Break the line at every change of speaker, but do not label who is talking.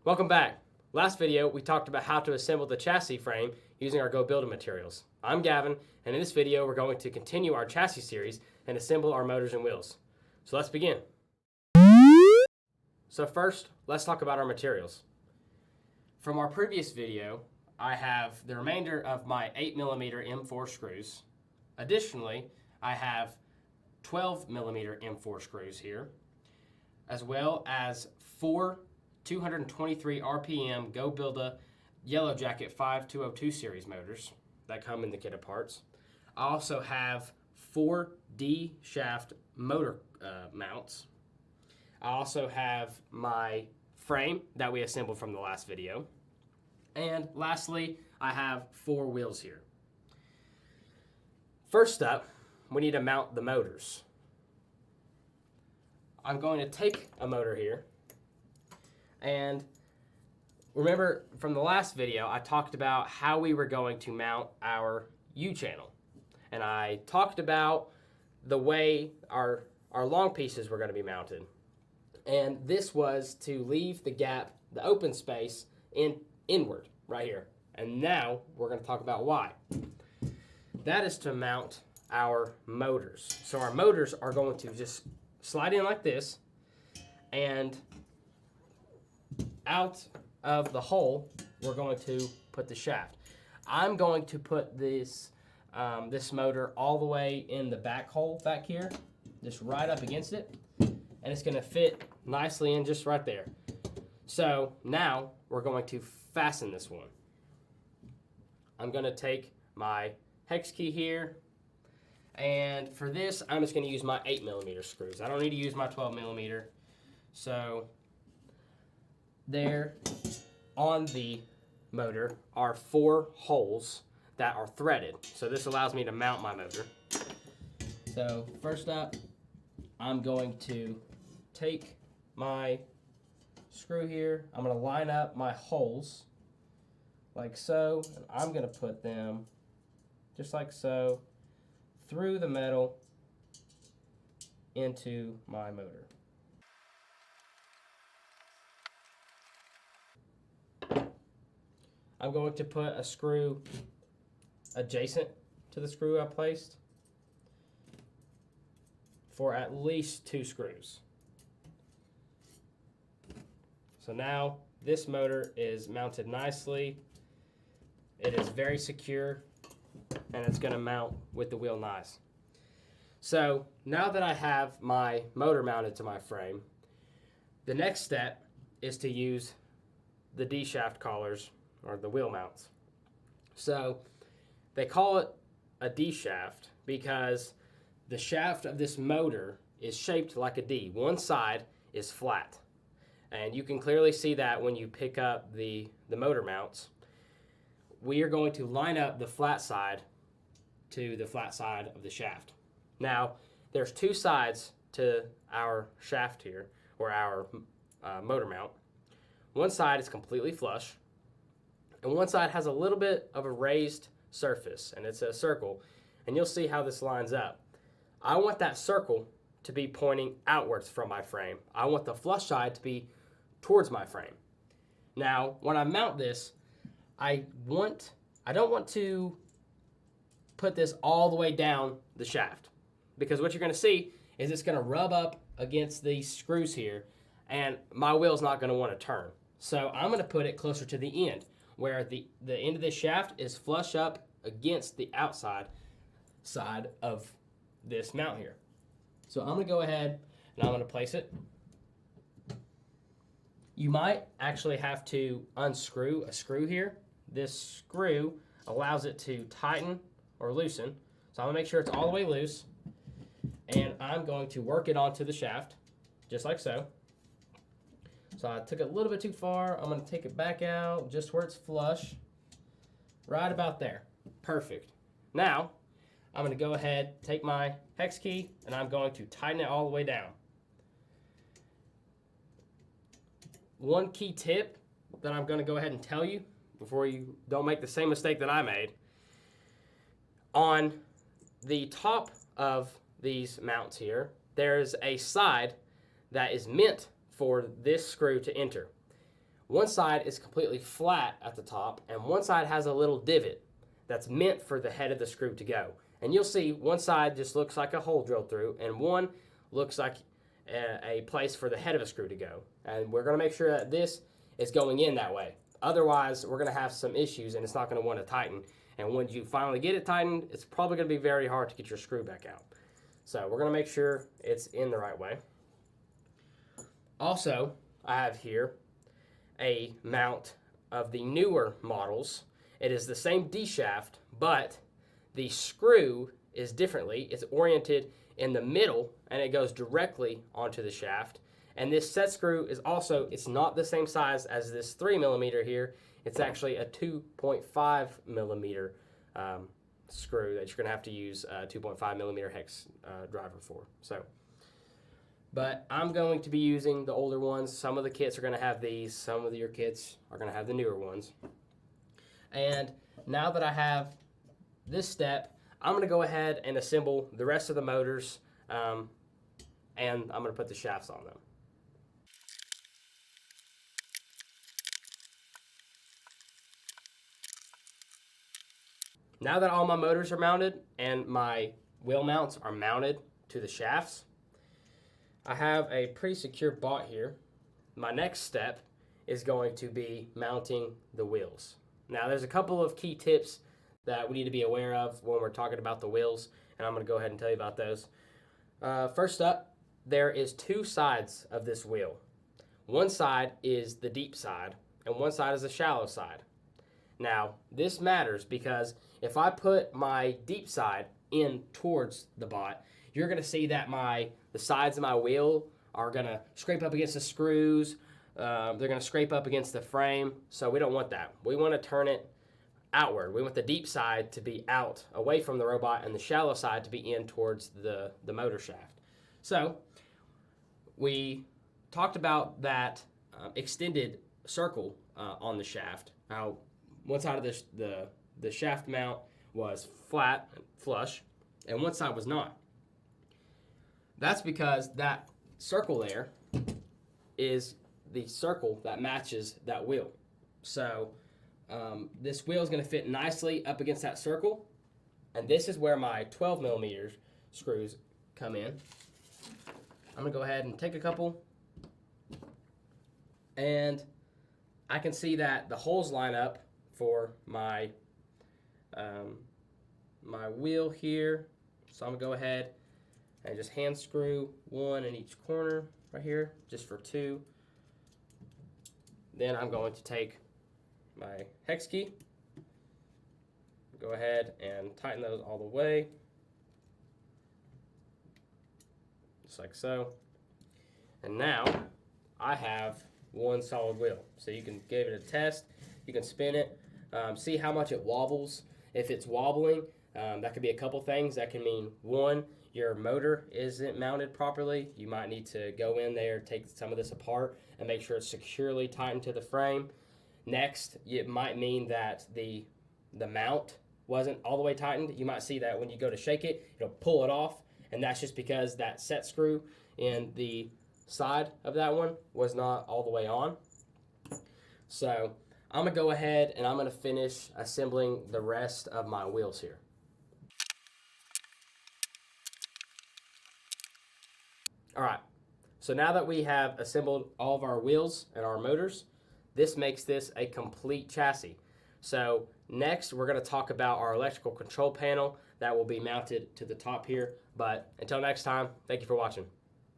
Welcome back. Last video, we talked about how to assemble the chassis frame using our Go Building materials. I'm Gavin, and in this video, we're going to continue our chassis series and assemble our motors and wheels. So let's begin. So first, let's talk about our materials. From our previous video, I have the remainder of my 8mm M4 screws. Additionally, I have 12mm M4 screws here, as well as 4 223 RPM Go Build a Yellow Jacket 5202 series motors that come in the kit of parts. I also have 4 D shaft motor mounts. I also have my frame that we assembled from the last video. And lastly, I have 4 wheels here. First up, we need to mount the motors. I'm going to take a motor here. And remember from the last video, I talked about how we were going to mount our U-channel. And I talked about the way our long pieces were going to be mounted. And this was to leave the gap, the open space, inward, right here. And now we're going to talk about why. That is to mount our motors. So our motors are going to just slide in like this, and out of the hole, we're going to put the shaft. I'm going to put this motor all the way in the back hole back here, just right up against it, and it's going to fit nicely in just right there. So now we're going to fasten this one. I'm going to take my hex key here, and for this, I'm just going to use my 8mm screws. I don't need to use my 12mm. So there on the motor are 4 holes that are threaded. So this allows me to mount my motor. So first up, I'm going to take my screw here. I'm going to line up my holes like so, and I'm going to put them just like so through the metal into my motor. I'm going to put a screw adjacent to the screw I placed for at least 2 screws. So now this motor is mounted nicely. It is very secure, and it's going to mount with the wheel nice. So now that I have my motor mounted to my frame, the next step is to use the D shaft collars, or the wheel mounts. So they call it a D shaft because the shaft of this motor is shaped like a D. One side is flat, and you can clearly see that when you pick up the motor mounts. We are going to line up the flat side to the flat side of the shaft. Now, there's 2 sides to our shaft here, or our motor mount. One side is completely flush, and one side has a little bit of a raised surface, and it's a circle, and you'll see how this lines up. I want that circle to be pointing outwards from my frame. I want the flush side to be towards my frame. Now, when I mount this, I don't want to put this all the way down the shaft, because what you're going to see is it's going to rub up against these screws here, and my wheel's not going to want to turn. So I'm going to put it closer to the end, where the end of this shaft is flush up against the outside side of this mount here. So I'm going to go ahead and I'm going to place it. You might actually have to unscrew a screw here. This screw allows it to tighten or loosen. So I'm going to make sure it's all the way loose, and I'm going to work it onto the shaft, just like so. So I took it a little bit too far. I'm going to take it back out just where it's flush, right about there. Perfect. Now, I'm going to go ahead, take my hex key, and I'm going to tighten it all the way down. One key tip that I'm going to go ahead and tell you before you don't make the same mistake that I made. On the top of these mounts here, there's a side that is meant for this screw to enter. one side is completely flat at the top, and one side has a little divot that's meant for the head of the screw to go. And you'll see one side just looks like a hole drilled through, and one looks like a place for the head of a screw to go. And we're going to make sure that this is going in that way. Otherwise, we're going to have some issues, and it's not going to want to tighten. And when you finally get it tightened, it's probably going to be very hard to get your screw back out. So we're going to make sure it's in the right way. Also, I have here a mount of the newer models. It is the same D shaft, but the screw is differently. It's oriented in the middle, and it goes directly onto the shaft. And this set screw is also, it's not the same size as this 3mm here. It's actually a 2.5mm screw that you're going to have to use a 2.5mm hex driver for. But I'm going to be using the older ones. Some of the kits are going to have these. Some of your kits are going to have the newer ones. And now that I have this step, I'm going to go ahead and assemble the rest of the motors, and I'm going to put the shafts on them. Now that all my motors are mounted and my wheel mounts are mounted to the shafts, I have a pretty secure bot here. My next step is going to be mounting the wheels. Now there's a couple of key tips that we need to be aware of when we're talking about the wheels, and I'm going to go ahead and tell you about those. First up, there is two sides of this wheel. One side is the deep side, and one side is the shallow side. Now, this matters because if I put my deep side in towards the bot, you're going to see that the sides of my wheel are going to scrape up against the screws. They're going to scrape up against the frame, so we don't want that. We want to turn it outward. We want the deep side to be out, away from the robot, and the shallow side to be in towards the motor shaft. So, we talked about that extended circle on the shaft. How one side of the shaft mount was flat, flush, and one side was not. That's because that circle there is the circle that matches that wheel. So this wheel is going to fit nicely up against that circle, and this is where my 12mm screws come in. I'm going to go ahead and take a couple, and I can see that the holes line up for my my wheel here. So I'm going to go ahead and just hand screw one in each corner right here, just for two. Then I'm going to take my hex key, go ahead and tighten those all the way, just like so. And now I have one solid wheel. So you can give it a test, you can spin it, see how much it wobbles. If it's wobbling, that could be a couple things. That can mean, one, your motor isn't mounted properly. You might need to go in there, take some of this apart, and make sure it's securely tightened to the frame. Next, it might mean that the mount wasn't all the way tightened. You might see that when you go to shake it, it'll pull it off, and that's just because that set screw in the side of that one was not all the way on. So I'm going to go ahead and I'm going to finish assembling the rest of my wheels here. Alright, so now that we have assembled all of our wheels and our motors, this makes this a complete chassis. So next we're going to talk about our electrical control panel that will be mounted to the top here. But until next time, thank you for watching.